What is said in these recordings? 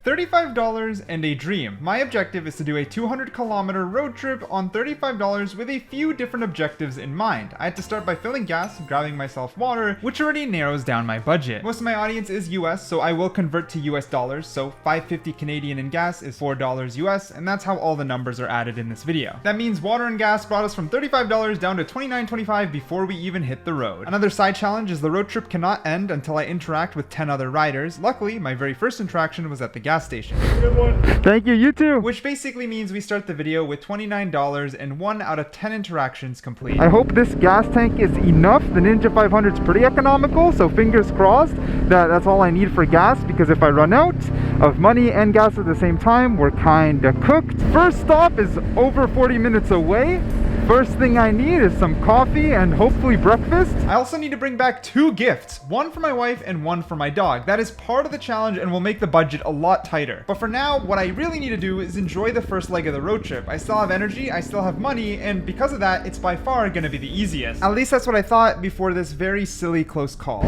$35 and a dream. My objective is to do a 200-kilometer road trip on $35 with a few different objectives in mind. I had to start by filling gas, grabbing myself water, which already narrows down my budget. Most of my audience is US, so I will convert to US dollars, so $5.50 Canadian in gas is $4 US, and that's how all the numbers are added in this video. That means water and gas brought us from $35 down to $29.25 before we even hit the road. Another side challenge is the road trip cannot end until I interact with 10 other riders. Luckily, my very first interaction was at the gas station. Good one. Thank you, you too. Which basically means we start the video with $29 and 1 out of 10 interactions complete. I hope this gas tank is enough. The Ninja 500 is pretty economical, so fingers crossed that that's all I need for gas, because if I run out of money and gas at the same time, we're kinda cooked. First stop is over 40 minutes away. First thing I need is some coffee and hopefully breakfast. I also need to bring back 2 gifts, one for my wife and one for my dog. That is part of the challenge and will make the budget a lot tighter. But for now, what I really need to do is enjoy the first leg of the road trip. I still have energy, I still have money, and because of that, it's by far gonna be the easiest. At least that's what I thought before this very silly close call.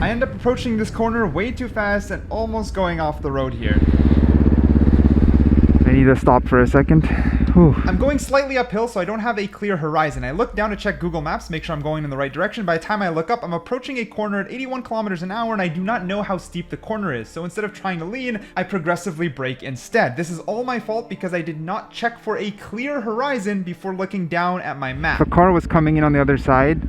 I end up approaching this corner way too fast and almost going off the road here. I need to stop for a second. Whew. I'm going slightly uphill, so I don't have a clear horizon. I look down to check Google Maps, make sure I'm going in the right direction. By the time I look up, I'm approaching a corner at 81 kilometers an hour, and I do not know how steep the corner is. So instead of trying to lean, I progressively brake instead. This is all my fault because I did not check for a clear horizon before looking down at my map. If a car was coming in on the other side,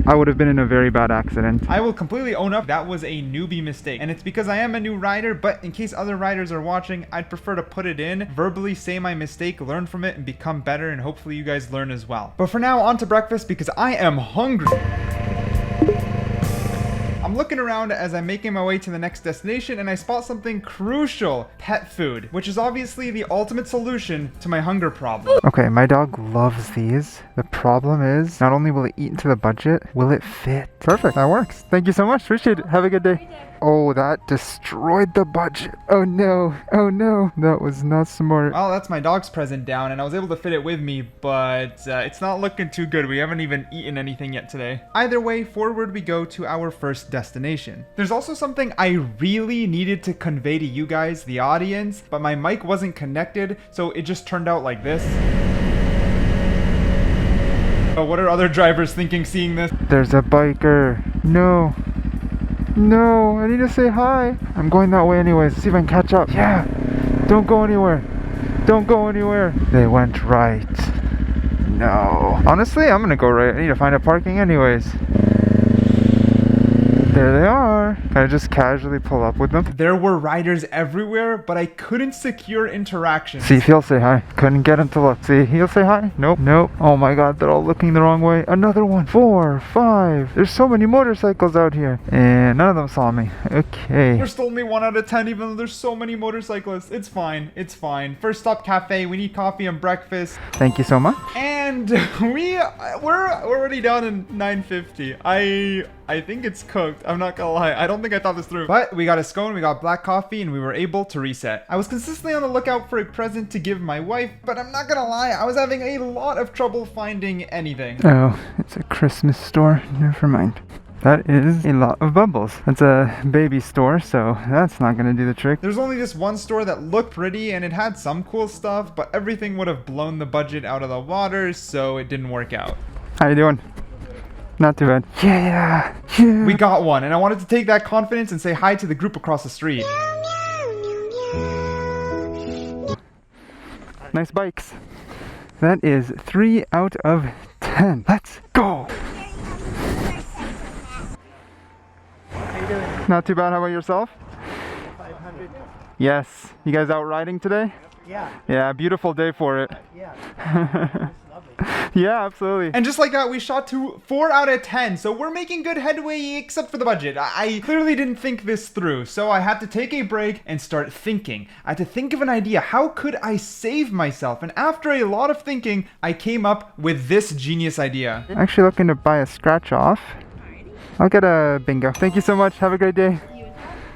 I would have been in a very bad accident. I will completely own up that was a newbie mistake, and it's because I am a new rider, but in case other riders are watching, I'd prefer to put it in, verbally say my mistake, learn from it, and become better, and hopefully you guys learn as well. But for now, on to breakfast because I am hungry. I'm looking around as I'm making my way to the next destination, and I spot something crucial: pet food, which is obviously the ultimate solution to my hunger problem. Okay, my dog loves these. The problem is, not only will it eat into the budget, will it fit? Perfect, that works. Thank you so much, appreciate it. Have a good day. Oh, that destroyed the budget. Oh no, that was not smart. Well, that's my dog's present down, and I was able to fit it with me, but it's not looking too good. We haven't even eaten anything yet today. Either way, forward we go to our first destination. There's also something I really needed to convey to you guys, the audience, but my mic wasn't connected, so it just turned out like this. But what are other drivers thinking seeing this? There's a biker. No, I need to say hi. I'm going that way anyways. See if I can catch up. Yeah, don't go anywhere. They went right. No. Honestly, I'm gonna go right. I need to find a parking anyways. There they are. Can I just casually pull up with them? There were riders everywhere, but I couldn't secure interaction. See if he'll say hi. Couldn't get him to look. See, he'll say hi. Nope. Oh my god, they're all looking the wrong way. Another one. 4, 5. There's so many motorcycles out here. And none of them saw me. Okay. We're still only 1 out of 10, even though there's so many motorcyclists. It's fine. First stop cafe. We need coffee and breakfast. Thank you so much. And we're already down in 950. I think it's cooked. I'm not gonna lie. I don't think I thought this through. But we got a scone, we got black coffee, and we were able to reset. I was consistently on the lookout for a present to give my wife, but I'm not gonna lie, I was having a lot of trouble finding anything. Oh, it's a Christmas store. Never mind. That is a lot of bubbles. That's a baby store, so that's not gonna do the trick. There's only this one store that looked pretty and it had some cool stuff, but everything would have blown the budget out of the water, so it didn't work out. How you doing? Not too bad. Yeah. We got one, and I wanted to take that confidence and say hi to the group across the street. Nice bikes. That is 3 out of 10. Let's go. How you doing? Not too bad. How about yourself? 500. Yes. You guys out riding today? Yeah. Yeah, beautiful day for it. Yeah. It's lovely. Yeah, absolutely. And just like that, we shot to 4 out of 10. So we're making good headway, except for the budget. I clearly didn't think this through. So I had to take a break and start thinking. I had to think of an idea. How could I save myself? And after a lot of thinking, I came up with this genius idea. Actually looking to buy a scratch off. I'll get a bingo. Thank you so much. Have a great day.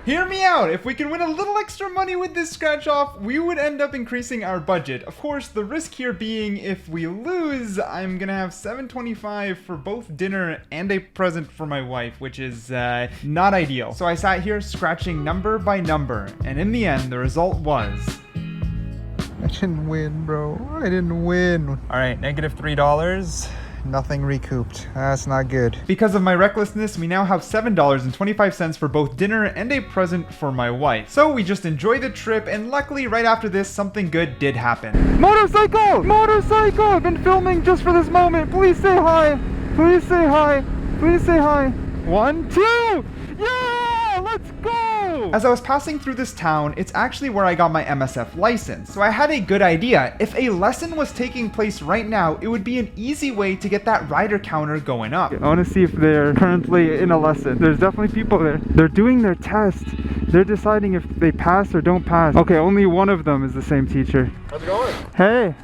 Hear me out. If we can win a little extra money with this scratch off, we would end up increasing our budget. Of course, the risk here being if we lose, I'm gonna have $7.25 for both dinner and a present for my wife, which is not ideal. So I sat here scratching number by number, and in the end, the result was... I didn't win, bro. I didn't win. All right, negative $3. Nothing recouped. That's not good. Because of my recklessness, we now have $7.25 for both dinner and a present for my wife. So we just enjoy the trip, and luckily right after this, something good did happen. Motorcycle! Motorcycle! I've been filming just for this moment. Please say hi. Please say hi. Please say hi. 1, 2. Yeah! Let's go! As I was passing through this town, it's actually where I got my MSF license. So I had a good idea. If a lesson was taking place right now, it would be an easy way to get that rider counter going up. I want to see if they're currently in a lesson. There's definitely people there. They're doing their test. They're deciding if they pass or don't pass. Okay, only one of them is the same teacher. How's it going? Hey,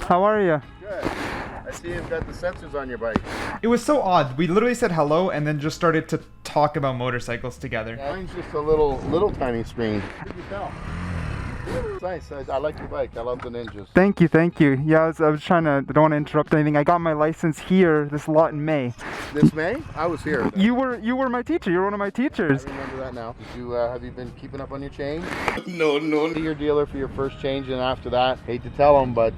how are you? Good. I see you've got the sensors on your bike. It was so odd. We literally said hello and then just started to talk about motorcycles together. Mine's just a little tiny screen. What did you tell? It's nice. I like your bike. I love the Ninjas. Thank you, thank you. Yeah, I was trying to, I don't want to interrupt anything. I got my license here, this lot in May. This May? I was here. You were my teacher. You were one of my teachers. I remember that now. Did you have you been keeping up on your change? No. See your dealer for your first change, and after that, hate to tell them, but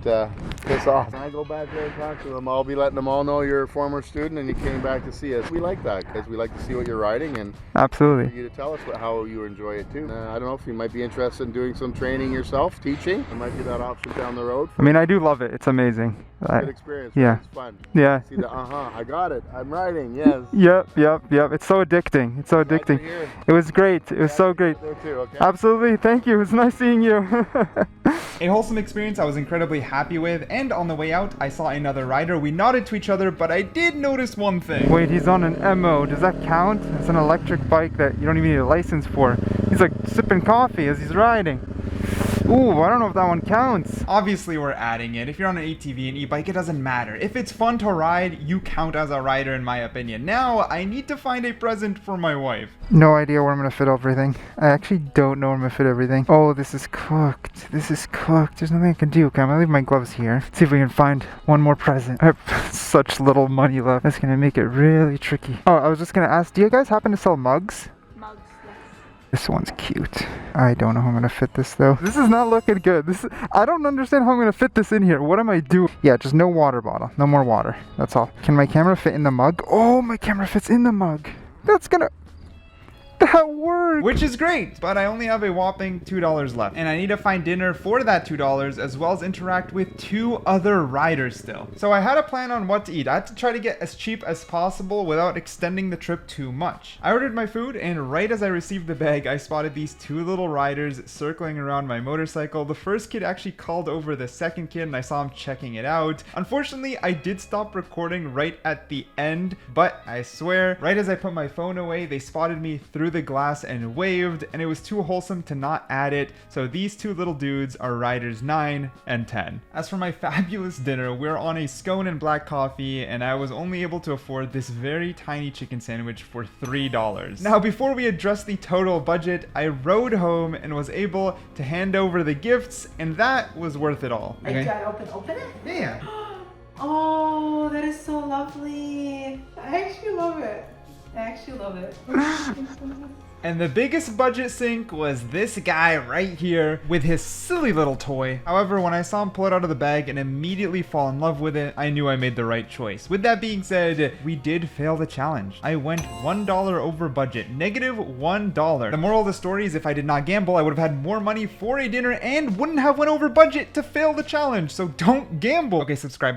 piss off. When I go back there and talk to them, I'll be letting them all know you're a former student and you came back to see us. We like that because we like to see what you're riding and Absolutely. for you to tell us how you enjoy it too. I don't know if you might be interested in doing some training yourself, teaching. There might be that option down the road. I mean, I do love it. It's amazing. Good experience. Yeah. It's fun. Yeah. See the I got it. I'm riding. Yes. Yep. It's so addicting. It's so Glad addicting. you're here. It was great. It was so great. There too, okay? Absolutely. Thank you. It was nice seeing you. A wholesome experience I was incredibly happy with, and on the way out, I saw another rider. We nodded to each other, but I did notice one thing. Wait, he's on an MO. Does that count? It's an electric bike that you don't even need a license for. He's like sipping coffee as he's riding. Ooh, I don't know if that one counts. Obviously, we're adding it. If you're on an ATV and e-bike, it doesn't matter. If it's fun to ride, you count as a rider in my opinion. Now, I need to find a present for my wife. No idea where I'm gonna fit everything. I actually don't know where I'm gonna fit everything. Oh, this is cooked. This is cooked. There's nothing I can do. Okay, I'm gonna leave my gloves here. See if we can find one more present. I have such little money left. That's gonna make it really tricky. Oh, I was just gonna ask, do you guys happen to sell mugs? Mugs, yes. This one's cute. I don't know how I'm gonna fit this though. This is not looking good. I don't understand how I'm gonna fit this in here. What am I doing? Yeah, just no water bottle. No more water. That's all. Can my camera fit in the mug? Oh, my camera fits in the mug. That worked! Which is great, but I only have a whopping $2 left. And I need to find dinner for that $2 as well as interact with 2 other riders still. So I had a plan on what to eat. I had to try to get as cheap as possible without extending the trip too much. I ordered my food, and right as I received the bag, I spotted these 2 little riders circling around my motorcycle. The first kid actually called over the second kid, and I saw him checking it out. Unfortunately, I did stop recording right at the end, but I swear, right as I put my phone away, they spotted me through the glass and waved, and it was too wholesome to not add it. So these 2 little dudes are riders 9 and 10. As for my fabulous dinner, we're on a scone and black coffee, and I was only able to afford this very tiny chicken sandwich for $3. Now, before we address the total budget, I rode home and was able to hand over the gifts, and that was worth it all. Are you trying to open it? Yeah. Oh, that is so lovely. I actually love it. And the biggest budget sink was this guy right here with his silly little toy. However, when I saw him pull it out of the bag and immediately fall in love with it, I knew I made the right choice. With that being said, we did fail the challenge. I went $1 over budget, negative $1. The moral of the story is if I did not gamble, I would have had more money for a dinner and wouldn't have went over budget to fail the challenge. So don't gamble. Okay, subscribe. Bye-bye.